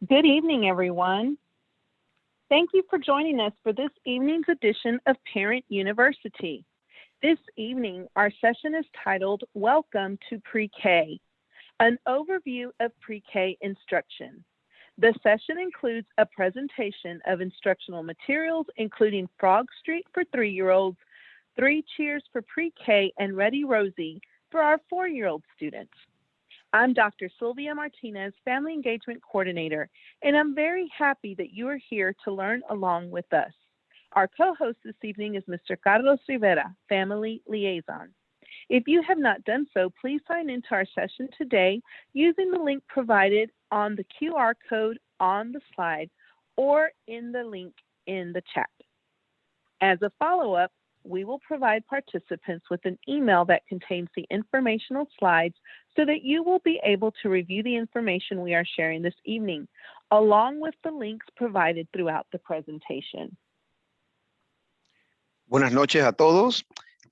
Good evening, everyone. Thank you for joining us for this evening's edition of Parent University. This evening, our session is titled Welcome to PreK, an overview of PreK instruction. The session includes a presentation of instructional materials, including FrogStreet for 3-year-olds, 3 Cheers for PreK, and Ready Rosie for our 4-year-old students. I'm Dr. Sylvia Martinez, Family Engagement Coordinator, and I'm very happy that you are here to learn along with us. Our co-host this evening is Mr. Carlos Rivera, Family Liaison. If you have not done so, please sign into our session today using the link provided on the QR code on the slide or in the link in the chat. As a follow-up, we will provide participants with an email that contains the informational slides so that you will be able to review the information we are sharing this evening, along with the links provided throughout the presentation. Buenas noches a todos.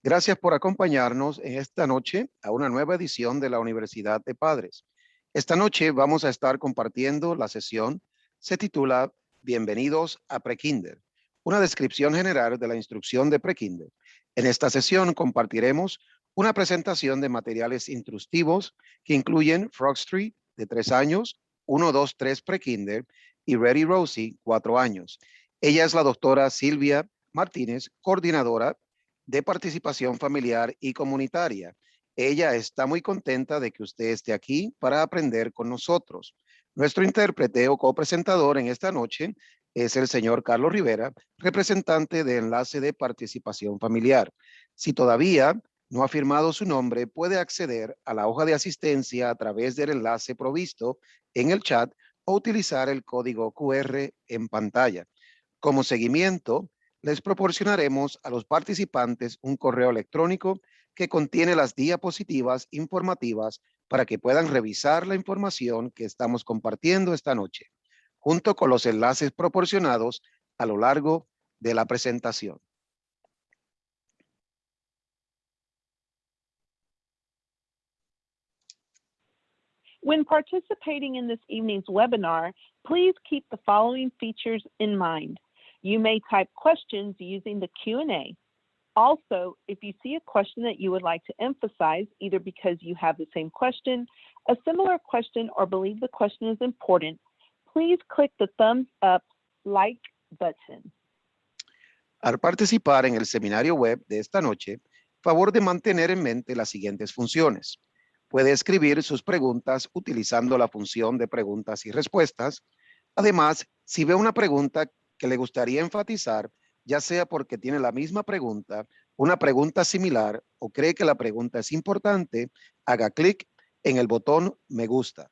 Gracias por acompañarnos en esta noche a una nueva edición de la Universidad de Padres. Esta noche vamos a estar compartiendo la sesión, se titula Bienvenidos a Prekinder, una descripción general de la instrucción de Prekinder. En esta sesión compartiremos una presentación de materiales instructivos que incluyen FrogStreet de 3 años, 1, 2, 3 Prekinder y Ready Rosie 4 años. Ella es la doctora Silvia Martínez, coordinadora de participación familiar y comunitaria. Ella está muy contenta de que usted esté aquí para aprender con nosotros. Nuestro intérprete o copresentador en esta noche es el señor Carlos Rivera, representante de Enlace de Participación Familiar. Si todavía no ha firmado su nombre, puede acceder a la hoja de asistencia a través del enlace provisto en el chat o utilizar el código QR en pantalla. Como seguimiento, les proporcionaremos a los participantes un correo electrónico que contiene las diapositivas informativas para que puedan revisar la información que estamos compartiendo esta noche, junto con los enlaces proporcionados a lo largo de la presentación. When participating in this evening's webinar, please keep the following features in mind. You may type questions using the Q&A. Also, if you see a question that you would like to emphasize, either because you have the same question, a similar question, or believe the question is important, please click the thumbs up like button. Al participar en el seminario web de esta noche, favor de mantener en mente las siguientes funciones. Puede escribir sus preguntas utilizando la función de preguntas y respuestas. Además, si ve una pregunta que le gustaría enfatizar, ya sea porque tiene la misma pregunta, una pregunta similar o cree que la pregunta es importante, haga clic en el botón Me gusta.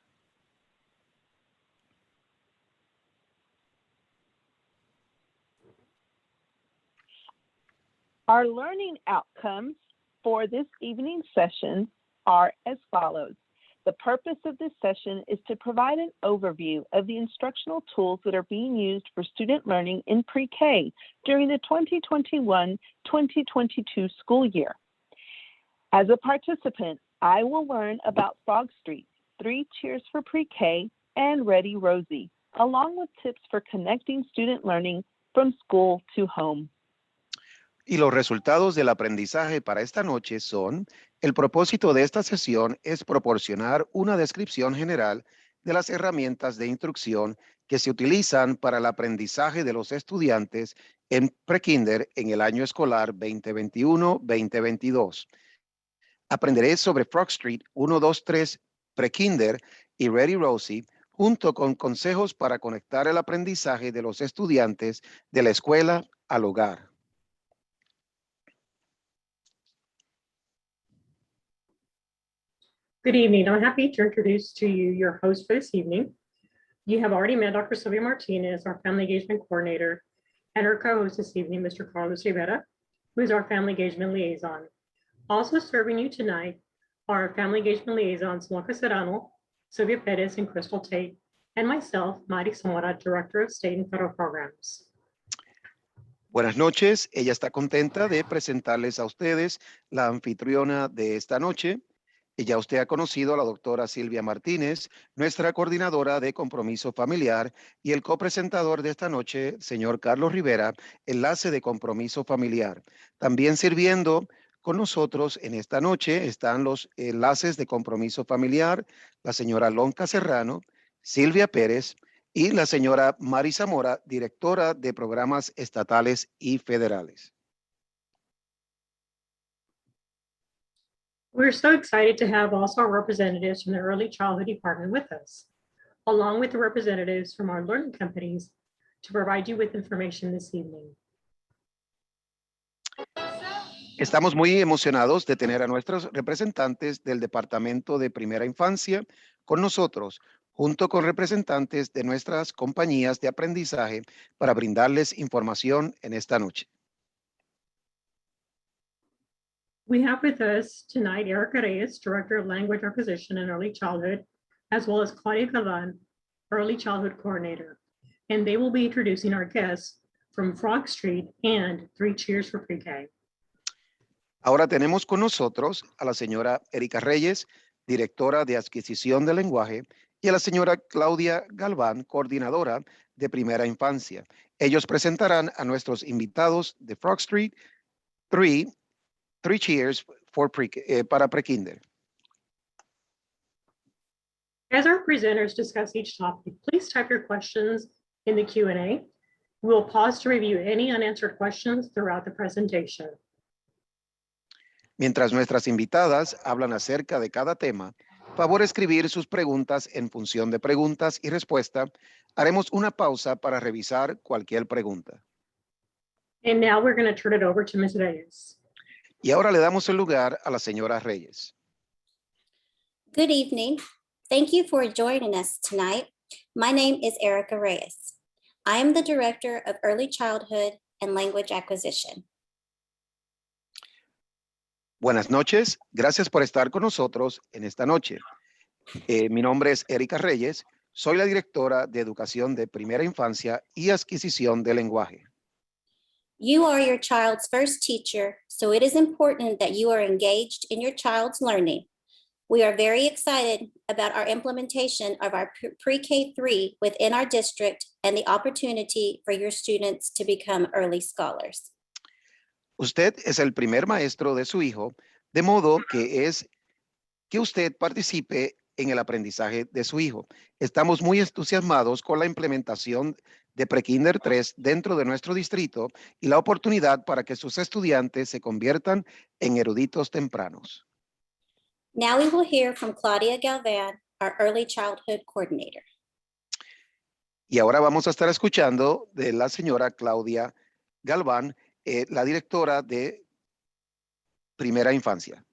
Our learning outcomes for this evening's session are as follows. The purpose of this session is to provide an overview of the instructional tools that are being used for student learning in PreK during the 2021-2022 school year. As a participant, I will learn about FrogStreet, 3 Cheers for PreK, and Ready Rosie, along with tips for connecting student learning from school to home. Y los resultados del aprendizaje para esta noche son: el propósito de esta sesión es proporcionar una descripción general de las herramientas de instrucción que se utilizan para el aprendizaje de los estudiantes en prekinder en el año escolar 2021-2022. Aprenderé sobre FrogStreet 1, 2, 3 prekinder y Ready Rosie, junto con consejos para conectar el aprendizaje de los estudiantes de la escuela al hogar. Good evening. I'm happy to introduce to you your host for this evening. You have already met Dr. Sylvia Martinez, our Family Engagement Coordinator, and our co-host this evening, Mr. Carlos Rivera, who is our Family Engagement Liaison. Also serving you tonight are our Family Engagement Liaisons, Blanca Serrano, Sylvia Perez, and Crystal Tate, and myself, Mari Zamora, Director of State and Federal Programs. Buenas noches. Ella está contenta de presentarles a ustedes la anfitriona de esta noche. Y ya usted ha conocido a la doctora Silvia Martínez, nuestra coordinadora de compromiso familiar, y el copresentador de esta noche, señor Carlos Rivera, enlace de compromiso familiar. También sirviendo con nosotros en esta noche están los enlaces de compromiso familiar, la señora Lonca Serrano, Silvia Pérez y la señora Mari Zamora, directora de programas estatales y federales. We're so excited to have also our representatives from the Early Childhood Department with us, along with the representatives from our learning companies to provide you with information this evening. Estamos muy emocionados de tener a nuestros representantes del Departamento de Primera Infancia con nosotros, junto con representantes de nuestras compañías de aprendizaje para brindarles información en esta noche. We have with us tonight Erica Reyes, Director of Language Acquisition and Early Childhood, as well as Claudia Galvan, Early Childhood Coordinator. And they will be introducing our guests from FrogStreet and 3 Cheers for PreK. Ahora tenemos con nosotros a la señora Erika Reyes, directora de adquisición de lenguaje, y a la señora Claudia Galván, coordinadora de primera infancia. Ellos presentarán a nuestros invitados de FrogStreet 3 Cheers for para PreKinder. As our presenters discuss each topic, please type your questions in the Q&A. We will pause to review any unanswered questions throughout the presentation. Mientras nuestras invitadas hablan acerca de cada tema, favor escribir sus preguntas en función de preguntas y respuesta. Haremos una pausa para revisar cualquier pregunta. And now we're going to turn it over to Ms. Reyes. Y ahora le damos el lugar a la señora Reyes. Good evening. Thank you for joining us tonight. My name is Erica Reyes. I am the Director of Early Childhood and Language Acquisition. Buenas noches. Gracias por estar con nosotros en esta noche. Mi nombre es Erika Reyes. Soy la directora de Educación de Primera Infancia y Adquisición de Lenguaje. You are your child's first teacher, so it is important that you are engaged in your child's learning. We are very excited about our implementation of our PreK 3 within our district and the opportunity for your students to become early scholars. Usted es el primer maestro de su hijo, de modo que usted participe en el aprendizaje de su hijo. Estamos muy entusiasmados con la implementación de PreKinder 3 dentro de nuestro distrito y la oportunidad para que sus estudiantes se conviertan en eruditos tempranos. Now we will hear from Claudia Galvan, our Early Childhood Coordinator. Y ahora vamos a estar escuchando de la señora Claudia Galván, la directora de Primera Infancia.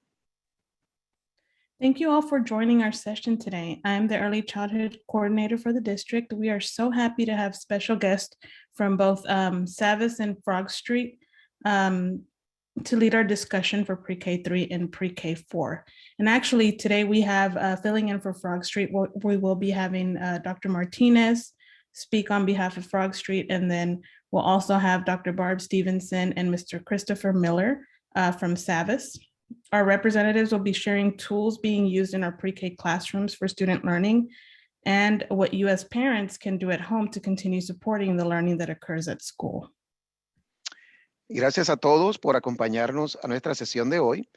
Thank you all for joining our session today. I'm the Early Childhood Coordinator for the district. We are so happy to have special guests from both Savas and FrogStreet to lead our discussion for PreK 3 and PreK 4. And actually today we have filling in for FrogStreet, we will be having Dr. Martinez speak on behalf of FrogStreet, and then we'll also have Dr. Barb Stevenson and Mr. Christopher Miller from Savas. Our representatives will be sharing tools being used in our pre-K classrooms for student learning and what you as parents can do at home to continue supporting the learning that occurs at school. Gracias a todos por acompañarnos a nuestra sesión de hoy.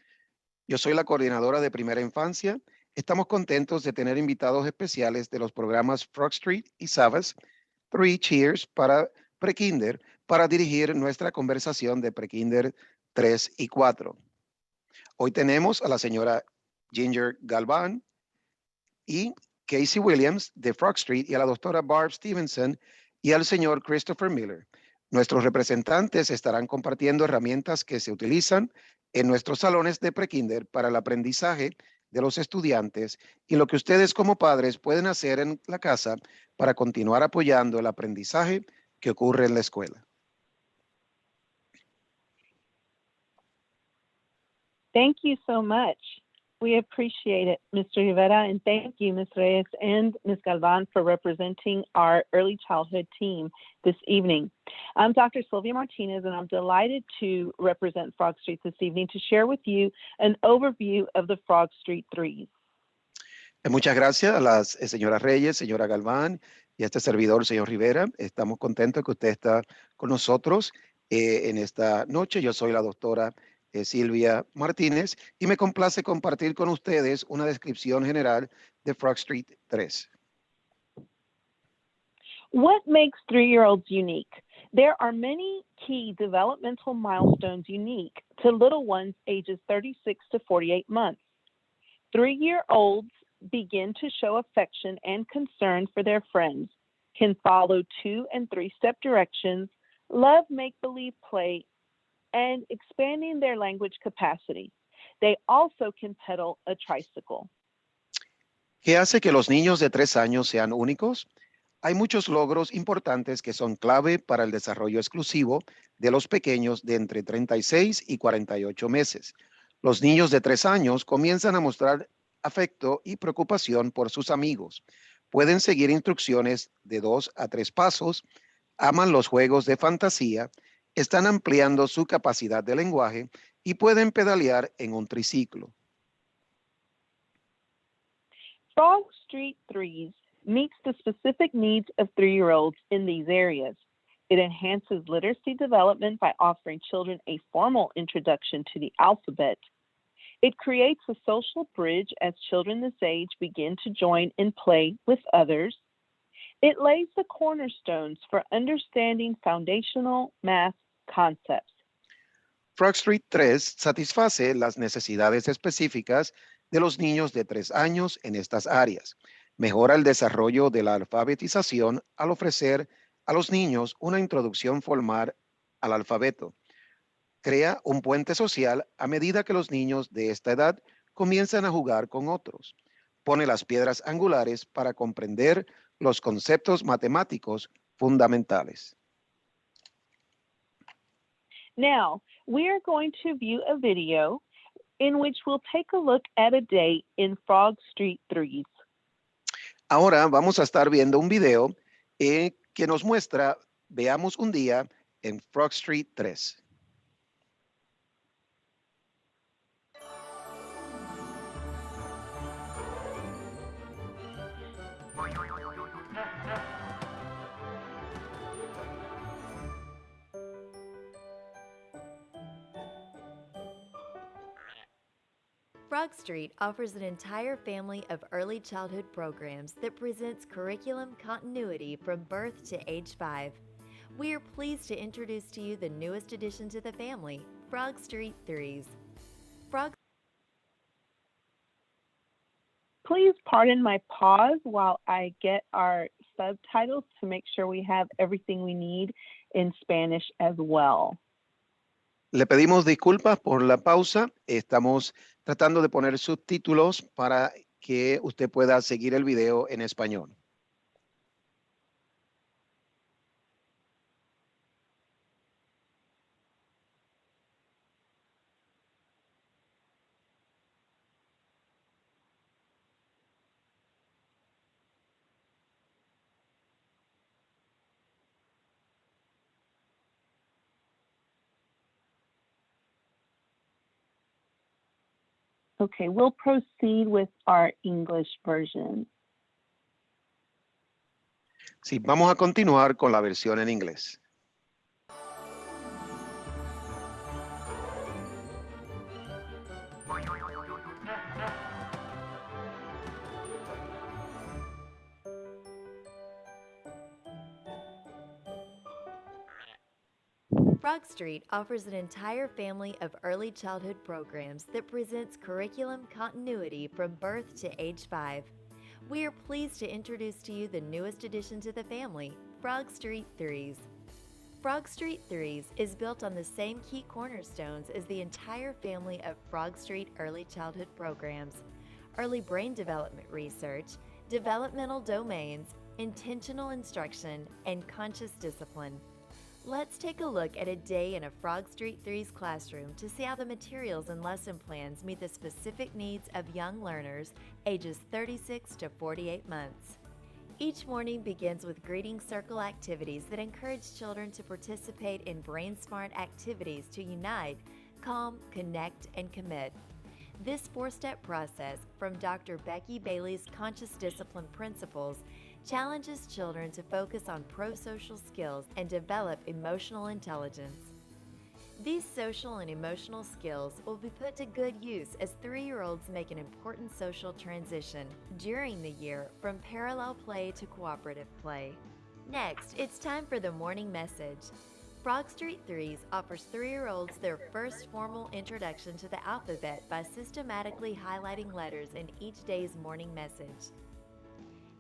Yo soy la coordinadora de Primera Infancia. Estamos contentos de tener invitados especiales de los programas FrogStreet y Savas 3 Cheers para PreKinder para dirigir nuestra conversación de PreKinder 3 y 4. Hoy tenemos a la señora Ginger Galván y Casey Williams de FrogStreet y a la doctora Barb Stevenson y al señor Christopher Miller. Nuestros representantes estarán compartiendo herramientas que se utilizan en nuestros salones de PreKinder para el aprendizaje de los estudiantes y lo que ustedes como padres pueden hacer en la casa para continuar apoyando el aprendizaje que ocurre en la escuela. Thank you so much. We appreciate it, Mr. Rivera, and thank you, Ms. Reyes and Ms. Galvan, for representing our early childhood team this evening. I'm Dr. Sylvia Martinez, and I'm delighted to represent FrogStreet this evening to share with you an overview of the FrogStreet Threes. Muchas gracias a las señoras Reyes, señora Galván y a este servidor, señor Rivera. Estamos contentos que usted está con nosotros en esta noche. Yo soy la doctora Silvia Martínez y me complace compartir con ustedes una descripción general de FrogStreet 3. What makes 3-year-olds unique? There are many key developmental milestones unique to little ones ages 36 to 48 months. 3-year-olds begin to show affection and concern for their friends, can follow 2- and 3-step directions, love make-believe play, and expanding their language capacity. They also can pedal a tricycle. ¿Qué hace que los niños de 3 años sean únicos? Hay muchos logros importantes que son clave para el desarrollo exclusivo de los pequeños de entre 36 y 48 meses. Los niños de 3 años comienzan a mostrar afecto y preocupación por sus amigos. Pueden seguir instrucciones de 2 a 3 pasos, aman los juegos de fantasía, están ampliando su capacidad de lenguaje y pueden pedalear en un triciclo. FrogStreet Threes meets the specific needs of 3-year-olds in these areas. It enhances literacy development by offering children a formal introduction to the alphabet. It creates a social bridge as children this age begin to join and play with others. It lays the cornerstones for understanding foundational math concepts. FrogStreet 3 satisface las necesidades específicas de los niños de 3 años en estas áreas. Mejora el desarrollo de la alfabetización al ofrecer a los niños una introducción formal al alfabeto. Crea un puente social a medida que los niños de esta edad comienzan a jugar con otros. Pone las piedras angulares para comprender los conceptos matemáticos fundamentales. Now, we are going to view a video in which we'll take a look at a day in FrogStreet Threes. Ahora vamos a estar viendo un video que nos muestra, veamos un día en FrogStreet 3. FrogStreet offers an entire family of early childhood programs that presents curriculum continuity from birth to age 5. We are pleased to introduce to you the newest addition to the family, FrogStreet Threes. Please pardon my pause while I get our subtitles to make sure we have everything we need in Spanish as well. Le pedimos disculpas por la pausa. Estamos tratando de poner subtítulos para que usted pueda seguir el video en español. Okay, we'll proceed with our English version. Sí, vamos a continuar con la versión en inglés. FrogStreet offers an entire family of early childhood programs that presents curriculum continuity from birth to age 5. We are pleased to introduce to you the newest addition to the family, FrogStreet Threes. FrogStreet Threes is built on the same key cornerstones as the entire family of FrogStreet early childhood programs: early brain development research, developmental domains, intentional instruction, and conscious discipline. Let's take a look at a day in a FrogStreet 3's classroom to see how the materials and lesson plans meet the specific needs of young learners ages 36 to 48 months. Each morning begins with greeting circle activities that encourage children to participate in brain smart activities to unite, calm, connect, and commit. This four-step process from Dr. Becky Bailey's Conscious Discipline Principles challenges children to focus on pro-social skills and develop emotional intelligence. These social and emotional skills will be put to good use as 3-year-olds make an important social transition during the year from parallel play to cooperative play. Next, it's time for the morning message. FrogStreet 3's offers 3-year-olds their first formal introduction to the alphabet by systematically highlighting letters in each day's morning message.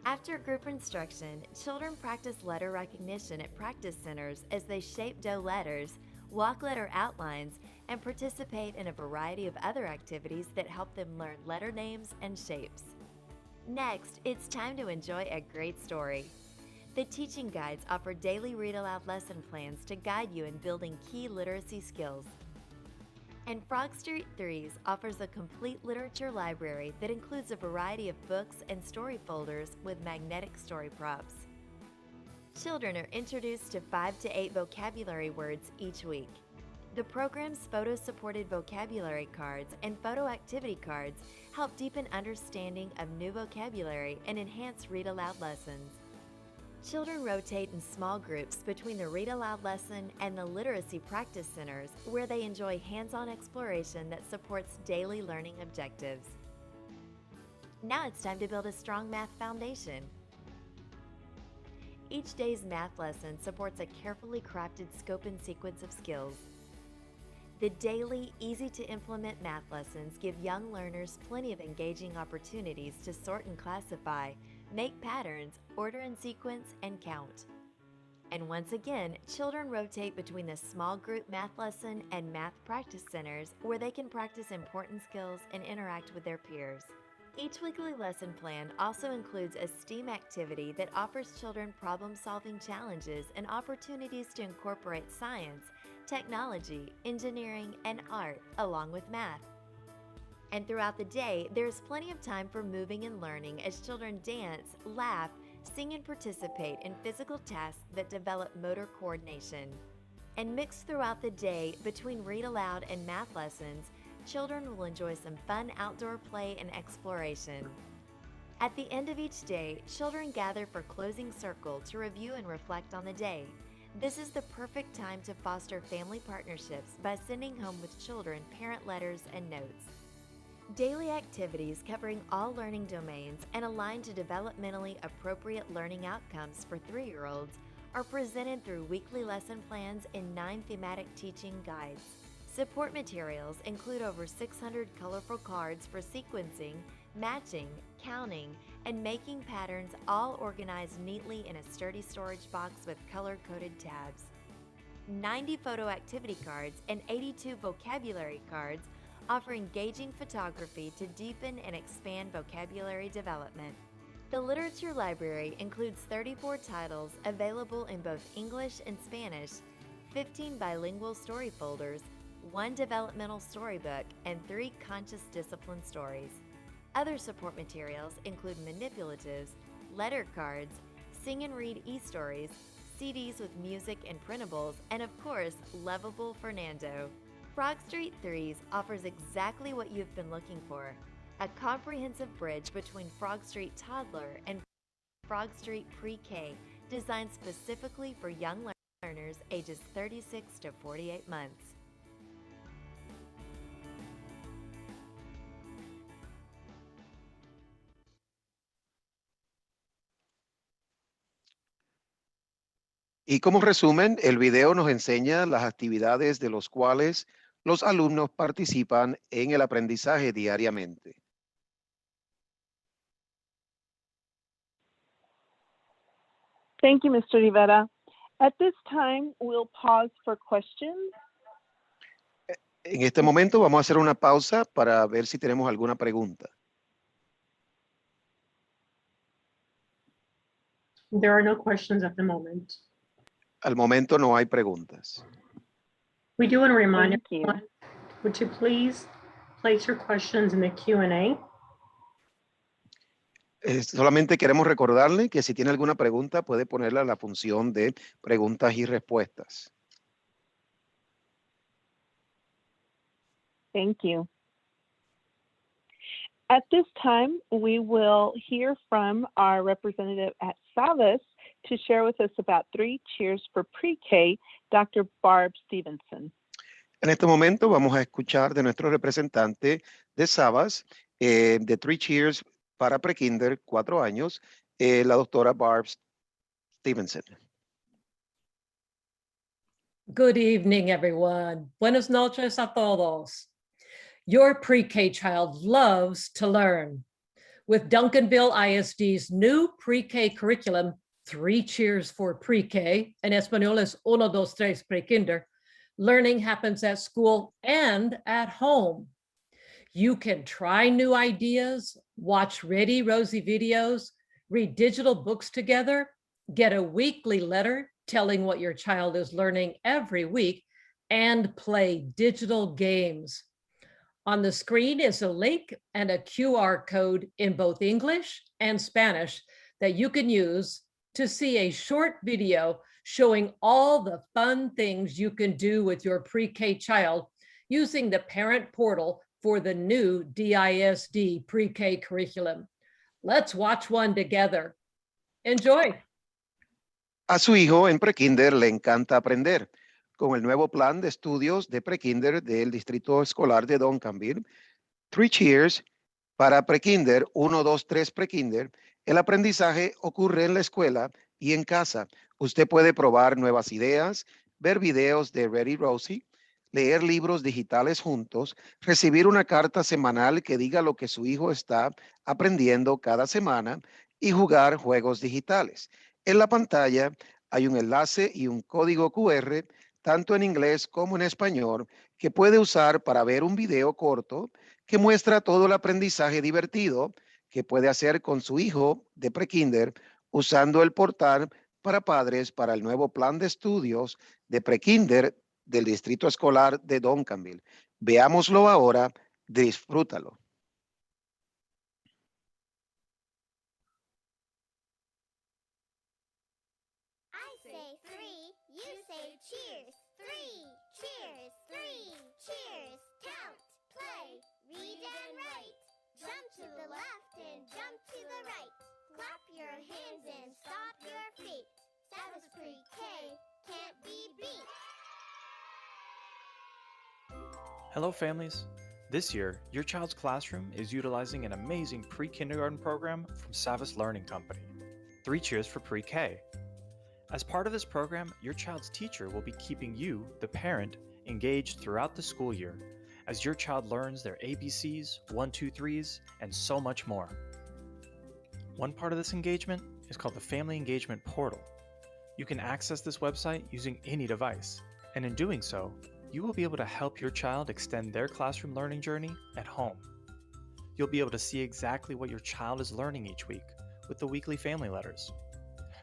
After group instruction, children practice letter recognition at practice centers as they shape dough letters, walk letter outlines, and participate in a variety of other activities that help them learn letter names and shapes. Next, it's time to enjoy a great story. The teaching guides offer daily read-aloud lesson plans to guide you in building key literacy skills. And FrogStreet 3's offers a complete literature library that includes a variety of books and story folders with magnetic story props. Children are introduced to 5 to 8 vocabulary words each week. The program's photo-supported vocabulary cards and photo activity cards help deepen understanding of new vocabulary and enhance read-aloud lessons. Children rotate in small groups between the read-aloud lesson and the literacy practice centers, where they enjoy hands-on exploration that supports daily learning objectives. Now it's time to build a strong math foundation. Each day's math lesson supports a carefully crafted scope and sequence of skills. The daily, easy-to-implement math lessons give young learners plenty of engaging opportunities to sort and classify, make patterns, order and sequence, and count. And once again, children rotate between the small group math lesson and math practice centers, where they can practice important skills and interact with their peers. Each weekly lesson plan also includes a STEAM activity that offers children problem-solving challenges and opportunities to incorporate science, technology, engineering, and art, along with math. And throughout the day, there's plenty of time for moving and learning as children dance, laugh, sing, and participate in physical tasks that develop motor coordination. And mixed throughout the day between read-aloud and math lessons, children will enjoy some fun outdoor play and exploration. At the end of each day, children gather for closing circle to review and reflect on the day. This is the perfect time to foster family partnerships by sending home with children parent letters and notes. Daily activities covering all learning domains and aligned to developmentally appropriate learning outcomes for 3-year-olds are presented through weekly lesson plans and 9 thematic teaching guides. Support materials include over 600 colorful cards for sequencing, matching, counting, and making patterns, all organized neatly in a sturdy storage box with color-coded tabs. 90 photo activity cards and 82 vocabulary cards offer engaging photography to deepen and expand vocabulary development. The literature library includes 34 titles available in both English and Spanish, 15 bilingual story folders, 1 developmental storybook, and 3 conscious discipline stories. Other support materials include manipulatives, letter cards, sing and read e-stories, CDs with music and printables, and of course, lovable Fernando. FrogStreet 3's offers exactly what you've been looking for: a comprehensive bridge between FrogStreet Toddler and FrogStreet PreK, designed specifically for young learners ages 36 to 48 months. Y como resumen, el video nos enseña las actividades de los cuales los alumnos participan en el aprendizaje diariamente. Thank you, Mr. Rivera. At this time, we'll pause for questions. En este momento vamos a hacer una pausa para ver si tenemos alguna pregunta. There are no questions at the moment. Al momento no hay preguntas. We do want to remind Thank you. everyone, would you please place your questions in the Q&A? Solamente queremos recordarle que si tiene alguna pregunta puede ponerla en la función de preguntas y respuestas. Thank you. At this time, we will hear from our representative at Savas to share with us about 3 Cheers for Pre-K, Dr. Barb Stevenson. En este momento vamos a escuchar de nuestro representante de Savas, de 3 Cheers para Prekinder, 4 años, la doctora Barb Stevenson. Good evening, everyone. Buenas noches a todos. Your pre-K child loves to learn. With Duncanville ISD's new pre-K curriculum, 3 Cheers for Pre-K, en español es 1, 2, 3 Prekinder, learning happens at school and at home. You can try new ideas, watch Ready Rosie videos, read digital books together, get a weekly letter telling what your child is learning every week, and play digital games. On the screen is a link and a QR code in both English and Spanish that you can use to see a short video showing all the fun things you can do with your pre-K child using the parent portal for the new DISD pre-K curriculum. Let's watch one together. Enjoy. A su hijo en Prekinder le encanta aprender. Con el nuevo plan de estudios de Prekinder del Distrito Escolar de Duncanville, 3 Cheers para Prekinder, 1, 2, 3 Prekinder, el aprendizaje ocurre en la escuela y en casa. Usted puede probar nuevas ideas, ver videos de Ready Rosie, leer libros digitales juntos, recibir una carta semanal que diga lo que su hijo está aprendiendo cada semana y jugar juegos digitales. En la pantalla hay un enlace y un código QR, tanto en inglés como en español, que puede usar para ver un video corto que muestra todo el aprendizaje divertido que puede hacer con su hijo de Prekinder usando el portal para padres para el nuevo plan de estudios de Prekinder del Distrito Escolar de Duncanville. Veámoslo ahora, disfrútalo. I say 3, you say cheers. 3, cheers, 3, cheers. Count, play, read and write. Jump to the left and jump to the right. Clap your hands and stomp your feet. Savas Pre-K can't be beat. Hello families. This year, your child's classroom is utilizing an amazing pre-kindergarten program from Savas Learning Company, 3 Cheers for Pre-K. As part of this program, your child's teacher will be keeping you, the parent, engaged throughout the school year as your child learns their ABCs, 1, 2, 3s, and so much more. One part of this engagement is called the Family Engagement Portal. You can access this website using any device, and in doing so, you will be able to help your child extend their classroom learning journey at home. You'll be able to see exactly what your child is learning each week with the weekly family letters.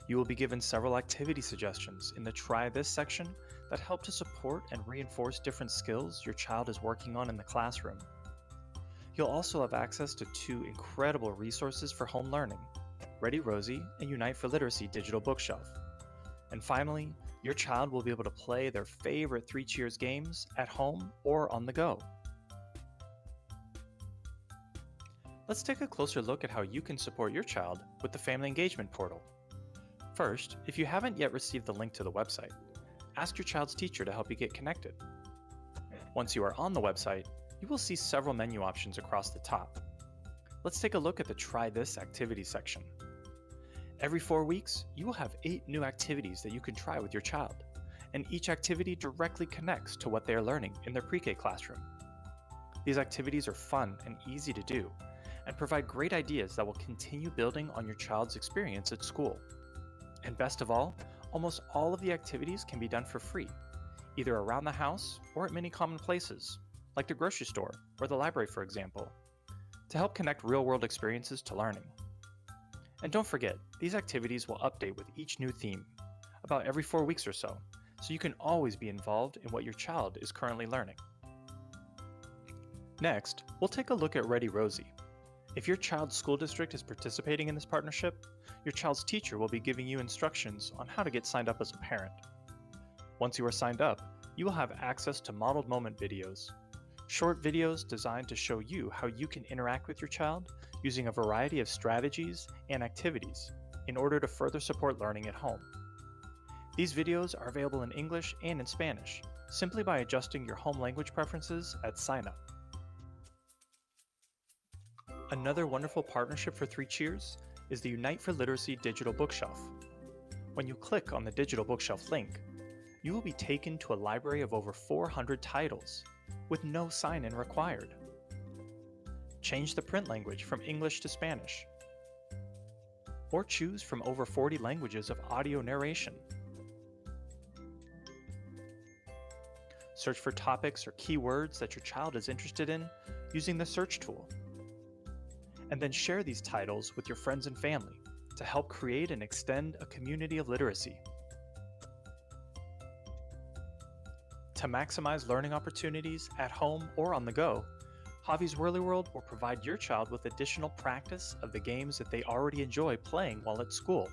You will be given several activity suggestions in the Try This section that help to support and reinforce different skills your child is working on in the classroom. You'll also have access to 2 incredible resources for home learning, Ready Rosie and Unite for Literacy digital bookshelf. And finally, your child will be able to play their favorite 3 Cheers games at home or on the go. Let's take a closer look at how you can support your child with the Family Engagement Portal. First, if you haven't yet received the link to the website, ask your child's teacher to help you get connected. Once you are on the website, you will see several menu options across the top. Let's take a look at the Try This activity section. Every 4 weeks, you will have 8 new activities that you can try with your child, and each activity directly connects to what they are learning in their pre-K classroom. These activities are fun and easy to do, and provide great ideas that will continue building on your child's experience at school. And best of all, almost all of the activities can be done for free, either around the house or at many common places, like the grocery store or the library, for example, to help connect real-world experiences to learning. And don't forget, these activities will update with each new theme. about every 4 weeks or so you can always be involved in what your child is currently learning. Next, we'll take a look at Ready Rosie. If your child's school district is participating in this partnership, your child's teacher will be giving you instructions on how to get signed up as a parent. Once you are signed up, you will have access to modeled moment videos, short videos designed to show you how you can interact with your child using a variety of strategies and activities in order to further support learning at home. These videos are available in English and in Spanish, simply by adjusting your home language preferences at sign up. Another wonderful partnership for 3 Cheers is the Unite for Literacy digital bookshelf. When you click on the digital bookshelf link, you will be taken to a library of over 400 titles with no sign-in required. Change the print language from English to Spanish, or choose from over 40 languages of audio narration. Search for topics or keywords that your child is interested in using the search tool, and then share these titles with your friends and family to help create and extend a community of literacy. To maximize learning opportunities at home or on the go, Javi's Whirly World will provide your child with additional practice of the games that they already enjoy playing while at school.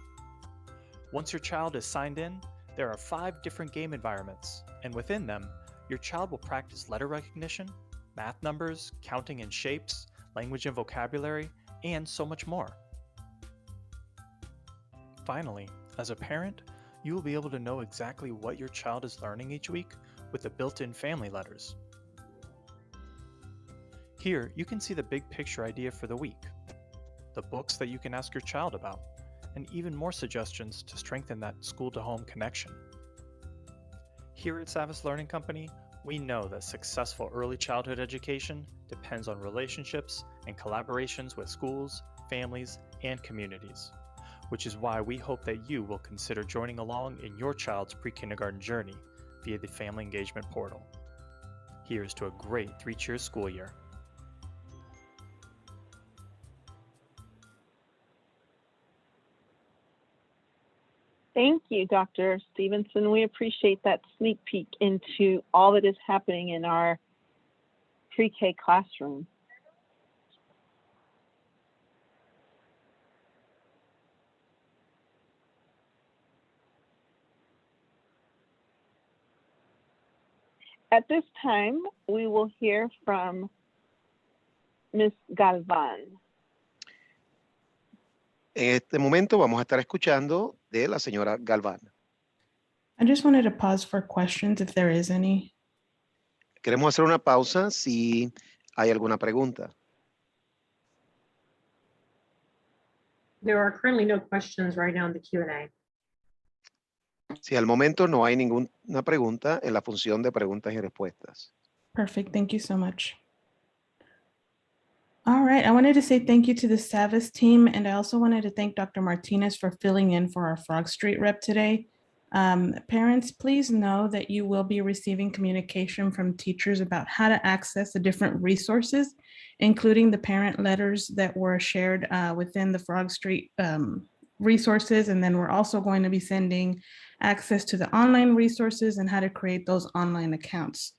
Once your child is signed in, there are 5 different game environments, and within them, your child will practice letter recognition, math numbers, counting and shapes, language and vocabulary, and so much more. Finally, as a parent, you will be able to know exactly what your child is learning each week with the built-in family letters. Here, you can see the big picture idea for the week, the books that you can ask your child about, and even more suggestions to strengthen that school-to-home connection. Here at Savas Learning Company, we know that successful early childhood education depends on relationships and collaborations with schools, families, and communities, which is why we hope that you will consider joining along in your child's pre-kindergarten journey via the Family Engagement Portal. Here's to a great 3 Cheers school year. Thank you, Dr. Stevenson. We appreciate that sneak peek into all that is happening in our pre-K classroom. At this time, we will hear from Ms. Galvan. En este momento vamos a estar escuchando de la señora Galván. I just wanted to pause for questions if there is any. Queremos hacer una pausa si hay alguna pregunta. There are currently no questions right now in the Q&A. Si al momento no hay ninguna pregunta en la función de preguntas y respuestas. Perfect. Thank you so much. All right. I wanted to say thank you to the Savas team, and I also wanted to thank Dr. Martinez for filling in for our FrogStreet rep today. Parents, please know that you will be receiving communication from teachers about how to access the different resources, including the parent letters that were shared within the FrogStreet resources. And then we're also going to be sending access to the online resources and how to create those online accounts.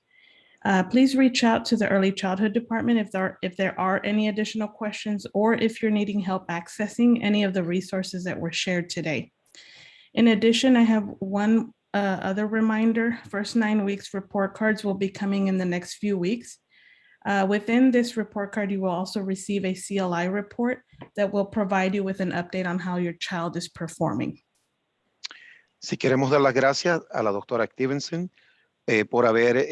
Please reach out to the Early Childhood Department if there are any additional questions or if you're needing help accessing any of the resources that were shared today. In addition, I have one other reminder. First 9 weeks report cards will be coming in the next few weeks. Within this report card, you will also receive a CLI report that will provide you with an update on how your child is performing. Si queremos dar las gracias a la doctora Stevenson por haber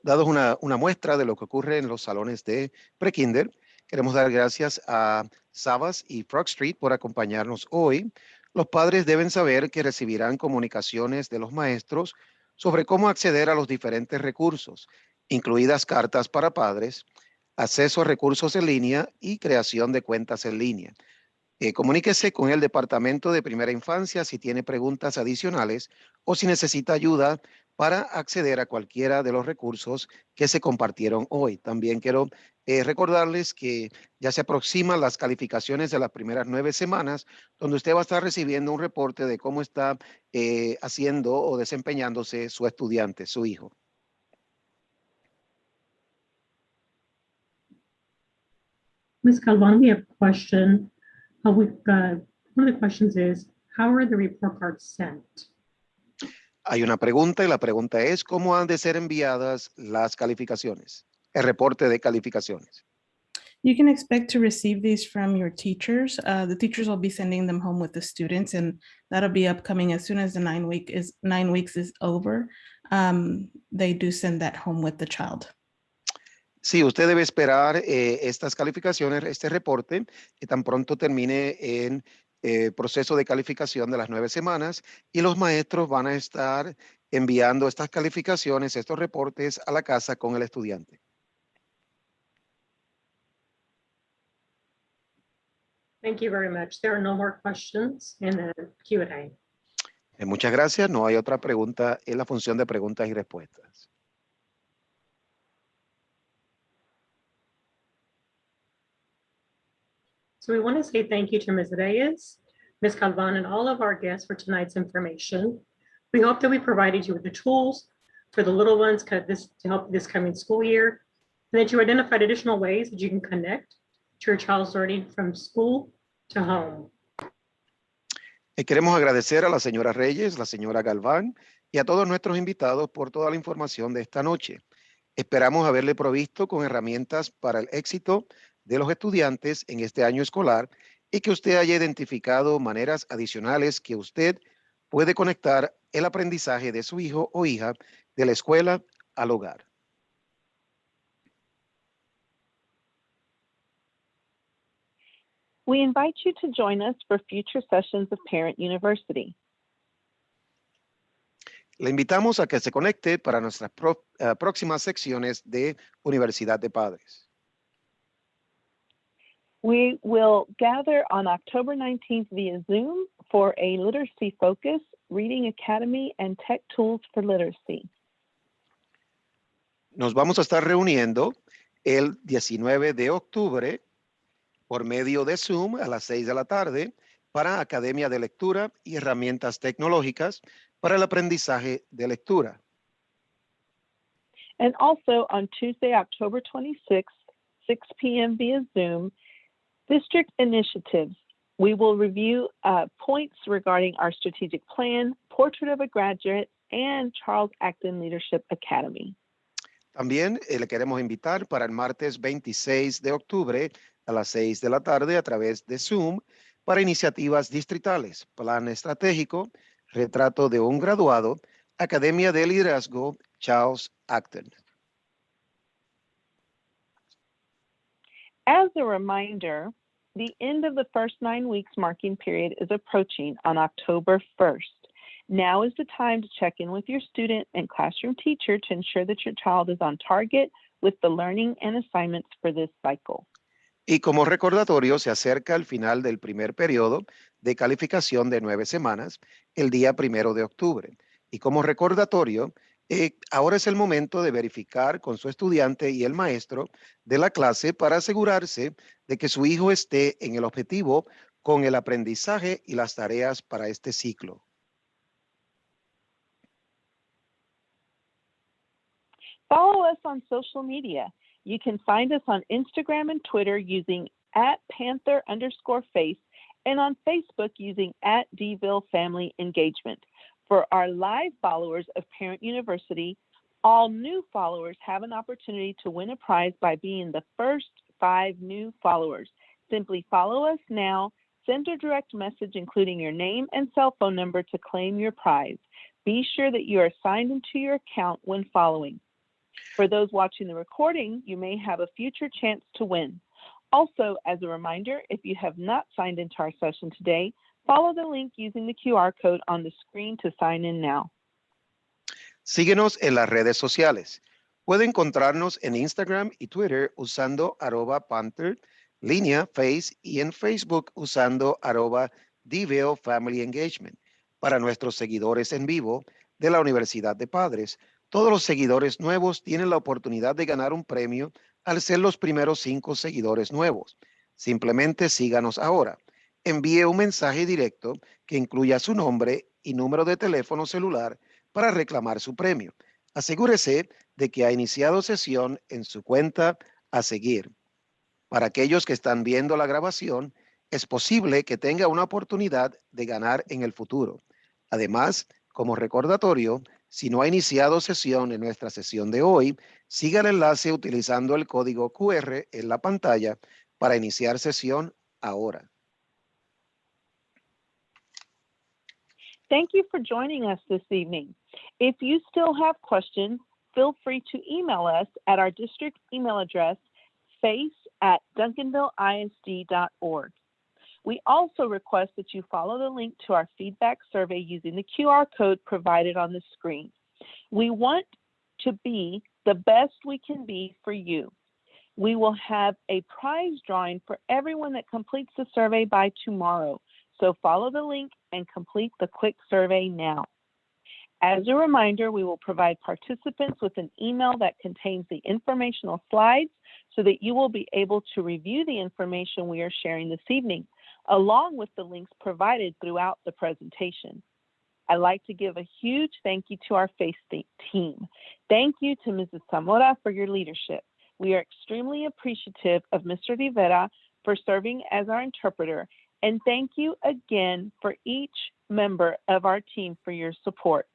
dado una muestra de lo que ocurre en los salones de prekinder. Queremos dar gracias a Savas y FrogStreet por acompañarnos hoy. Los padres deben saber que recibirán comunicaciones de los maestros sobre cómo acceder a los diferentes recursos, incluidas cartas para padres, acceso a recursos en línea y creación de cuentas en línea. Comuníquese con el Departamento de Primera Infancia si tiene preguntas adicionales o si necesita ayuda para acceder a cualquiera de los recursos que se compartieron hoy. También quiero recordarles que ya se aproximan las calificaciones de las primeras 9 semanas, donde usted va a estar recibiendo un reporte de cómo está haciendo o desempeñándose su estudiante, su hijo. Ms. Calvan, we have a question. One of the questions is, how are the report cards sent? Hay una pregunta y la pregunta es, ¿cómo han de ser enviadas las calificaciones? El reporte de calificaciones. You can expect to receive these from your teachers. The teachers will be sending them home with the students, and that'll be upcoming as soon as the 9 weeks is over. They do send that home with the child. Sí, usted debe esperar estas calificaciones, este reporte, que tan pronto termine en proceso de calificación de las 9 semanas, y los maestros van a estar enviando estas calificaciones, estos reportes a la casa con el estudiante. Thank you very much. There are no more questions in the Q&A. Muchas gracias. No hay otra pregunta en la función de preguntas y respuestas. So we want to say thank you to Ms. Reyes, Ms. Calvan, and all of our guests for tonight's information. We hope that we provided you with the tools for the little ones to help this coming school year, and that you identified additional ways that you can connect to your child's learning from school to home. Queremos agradecer a la señora Reyes, la señora Galván y a todos nuestros invitados por toda la información de esta noche. Esperamos haberle provisto con herramientas para el éxito de los estudiantes en este año escolar y que usted haya identificado maneras adicionales que usted puede conectar el aprendizaje de su hijo o hija de la escuela al hogar. We invite you to join us for future sessions of Parent University. Le invitamos a que se conecte para nuestras próximas secciones de Universidad de Padres. We will gather on October 19th via Zoom for a literacy focus, Reading Academy, and Tech Tools for Literacy. Nos vamos a estar reuniendo el 19 de octubre por medio de Zoom a las 6 de la tarde para Academia de Lectura y Herramientas Tecnológicas para el aprendizaje de lectura. And also on Tuesday, October 26th, 6 p.m. via Zoom, District Initiatives. We will review points regarding our strategic plan, Portrait of a Graduate, and Charles Acton Leadership Academy. También le queremos invitar para el martes 26 de octubre a las 6 de la tarde a través de Zoom para iniciativas distritales, plan estratégico, retrato de un graduado, Academia de Liderazgo, Charles Acton. As a reminder, the end of the first 9 weeks marking period is approaching on October 1st. Now is the time to check in with your student and classroom teacher to ensure that your child is on target with the learning and assignments for this cycle. Y como recordatorio, se acerca el final del primer periodo de calificación de 9 semanas, el día 1 de octubre. Y como recordatorio, ahora es el momento de verificar con su estudiante y el maestro de la clase para asegurarse de que su hijo esté en el objetivo con el aprendizaje y las tareas para este ciclo. Follow us on social media. You can find us on Instagram and Twitter using @Panther_face and on Facebook using @DVille Family Engagement. For our live followers of Parent University, all new followers have an opportunity to win a prize by being the first 5 new followers. Simply follow us now, send a direct message including your name and cell phone number to claim your prize. Be sure that you are signed into your account when following. For those watching the recording, you may have a future chance to win. Also, as a reminder, if you have not signed into our session today, follow the link using the QR code on the screen to sign in now. Síguenos en las redes sociales. Puede encontrarnos en Instagram y Twitter usando @Panther, línea Face y en Facebook usando @DVille Family Engagement. Para nuestros seguidores en vivo, de la Universidad de Padres. Todos los seguidores nuevos tienen la oportunidad de ganar un premio al ser los primeros 5 seguidores nuevos. Simplemente síganos ahora. Envíe un mensaje directo que incluya su nombre y número de teléfono celular para reclamar su premio. Asegúrese de que ha iniciado sesión en su cuenta a seguir. Para aquellos que están viendo la grabación, es posible que tenga una oportunidad de ganar en el futuro. Además, como recordatorio, si no ha iniciado sesión en nuestra sesión de hoy, siga el enlace utilizando el código QR en la pantalla para iniciar sesión ahora. Thank you for joining us this evening. If you still have questions, feel free to email us at our district email address, face@duncanvilleisd.org. We also request that you follow the link to our feedback survey using the QR code provided on the screen. We want to be the best we can be for you. We will have a prize drawing for everyone that completes the survey by tomorrow. So follow the link and complete the quick survey now. As a reminder, we will provide participants with an email that contains the informational slides so that you will be able to review the information we are sharing this evening, along with the links provided throughout the presentation. I'd like to give a huge thank you to our FACE team. Thank you to Mrs. Zamora for your leadership. We are extremely appreciative of Mr. Rivera for serving as our interpreter, and thank you again for each member of our team for your support.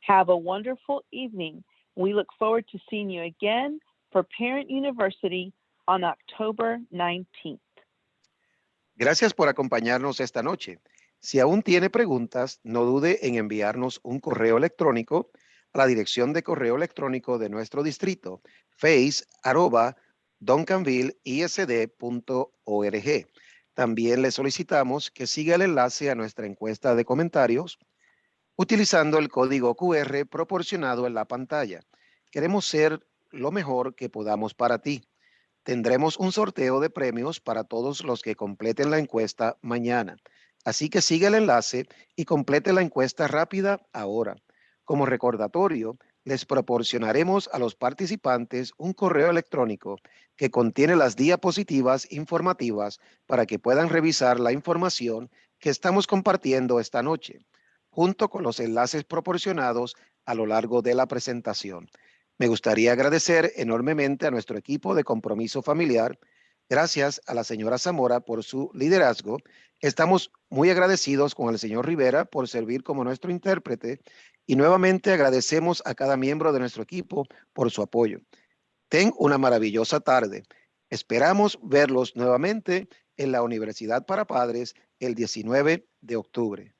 Have a wonderful evening. We look forward to seeing you again for Parent University on October 19th. Gracias por acompañarnos esta noche. Si aún tiene preguntas, no dude en enviarnos un correo electrónico a la dirección de correo electrónico de nuestro distrito, face@duncanvilleisd.org. También le solicitamos que siga el enlace a nuestra encuesta de comentarios utilizando el código QR proporcionado en la pantalla. Queremos ser lo mejor que podamos para ti. Tendremos un sorteo de premios para todos los que completen la encuesta mañana. Así que siga el enlace y complete la encuesta rápida ahora. Como recordatorio, les proporcionaremos a los participantes un correo electrónico que contiene las diapositivas informativas para que puedan revisar la información que estamos compartiendo esta noche, junto con los enlaces proporcionados a lo largo de la presentación. Me gustaría agradecer enormemente a nuestro equipo de compromiso familiar. Gracias a la señora Zamora por su liderazgo. Estamos muy agradecidos con el señor Rivera por servir como nuestro intérprete y nuevamente agradecemos a cada miembro de nuestro equipo por su apoyo. Ten una maravillosa tarde. Esperamos verlos nuevamente en la Universidad para Padres el 19 de octubre.